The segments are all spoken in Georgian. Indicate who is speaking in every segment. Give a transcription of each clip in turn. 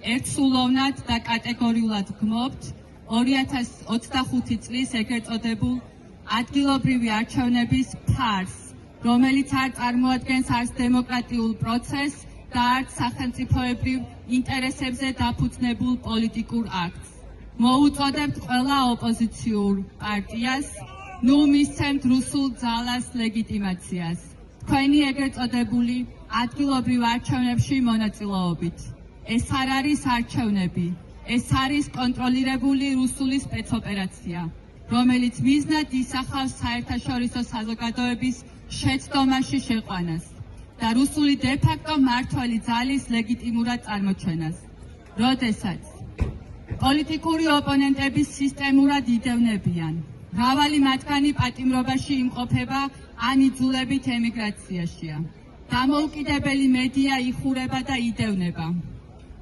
Speaker 1: ერთსულოვნად და კატეგორიულად გმობთ 2025 წლის ეგრეთ წოდებულ ადგილობრივი არჩევნების ფარს, რომელიც არ წარმოადგენს არც დემოკრატიულ პროცესს და არც სახელმწიფოებრივ ინტერესებზე დაფუძნებულ პოლიტიკურ აქტს. მოუწოდებთ ყველა ოპოზიციურ პარტიას, ნუ მისცემთ რუსულ ძალას ლეგიტიმაციას. თქვენი ეგრეთ წოდებული ადგილობრივ არჩევნებში მონაწილეობით. ეს არ არის არჩევნები, ეს არის კონტროლირებული რუსული სპეცოპერაცია, რომელიც მიზნად ისახავს საერთაშორისო საზოგადოების შეცდომაში შეყვანას და რუსული დე-ფაქტო მმართველი ძალის ლეგიტიმურად წარმოჩენას. როდესაც პოლიტიკური ოპონენტები სისტემურად იდევნებიან, მრავალი მათგანი პატიმრობაში იმყოფება ან იძულებით ემიგრაციაშია. დამოუკიდებელი მედია იხურება და იდევნება.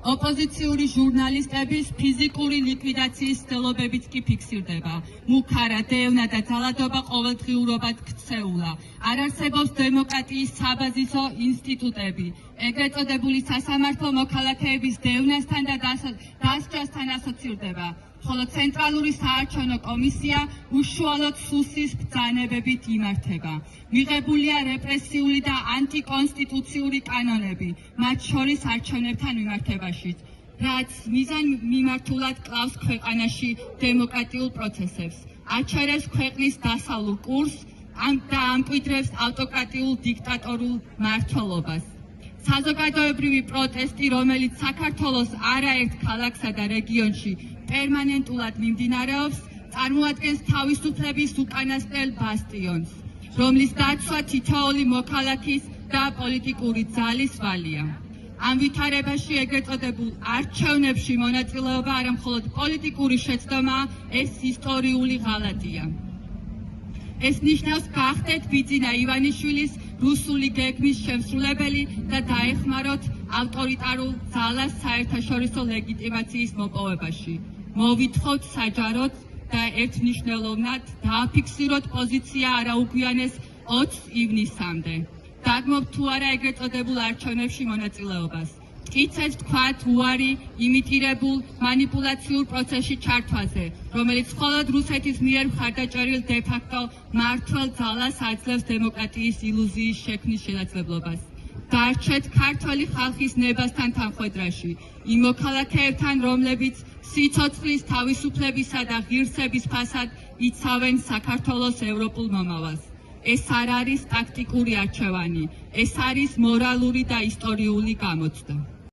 Speaker 1: ოპოზიციური ჟურნალისტების ფიზიკური ლიკვიდაციის ცდილობებიც კი ფიქსირდება. მუქარა, დევნა და ძალადობა ყოველდღიურობად ქცეულა. არ არსებობს დემოკრატიის საბაზისო ინსტიტუტები. ეგრეთ წოდებული სასამართლო მოქალაქეების დევნასთან და დასჯასთან ასოცირდება, ხოლო ცენტრალური საარჩევნო კომისია უშუალოდ სუსის ბრძანებებით იმართება. მიღებულია რეპრესიული და ანტიკონსტიტუციური კანონები, მათ შორის არჩევნებთან მიმართებაშიც, რაც მიზანმიმართულად კლავს ქვეყანაში დემოკრატიულ პროცესებს, აჩერებს ქვეყნის დასავლურ კურსს და ამკვიდრებს ავტოკრატიულ დიქტატორულ მმართველობას. საზოგადოებრივი პროტესტი, რომელიც საქართველოს არაერთ ქალაქსა და რეგიონში პერმანენტულად მიმდინარეობს, წარმოადგენს თავისუფლების უკანასკნელ ბასტიონს, რომლის დაცვა თითოეული მოქალაქის და პოლიტიკური ძალის ვალია. ამ ვითარებაში ეგრეთ წოდებულ არჩევნებში მონაწილეობა არა მხოლოდ პოლიტიკური შეცდომაა, ეს ისტორიული ღალატია. ეს ნიშნავს გახდეთ ბიძინა ივანიშვილის რუსული გეგმის შემსრულებელი და დაეხმაროთ ავტორიტარულ ძალას საერთაშორისო ლეგიტიმაციის მოპოვებაში. მოვითხოვთ საჯაროდ და ერთმნიშვნელოვნად დააფიქსიროთ პოზიცია არაუგვიანეს 20 ივნისამდე. დაგმობთ თუ არა ეგრეთ წოდებულ არჩევნებში მონაწილეობას. მტკიცეთ თქვათ უარი იმიტირებულ მანიპულაციურ პროცესში ჩართვაზე, რომელიც მხოლოდ რუსეთის მიერ მხარდაჭერილ დე-ფაქტო მმართველ ძალას აძლევს დემოკრატიის ილუზიის შექმნის შესაძლებლობას. დარჩეთ ქართველი ხალხის ნებასთან თანხვედრაში, იმ მოქალაქეებთან, რომლებიც სიცოცხლის, თავისუფლებისა და ღირსების ფასად იცავენ საქართველოს ევროპულ მომავალს. ეს არ არის ტაქტიკური არჩევანი, ეს არის მორალური და ისტორიული გამოცდა.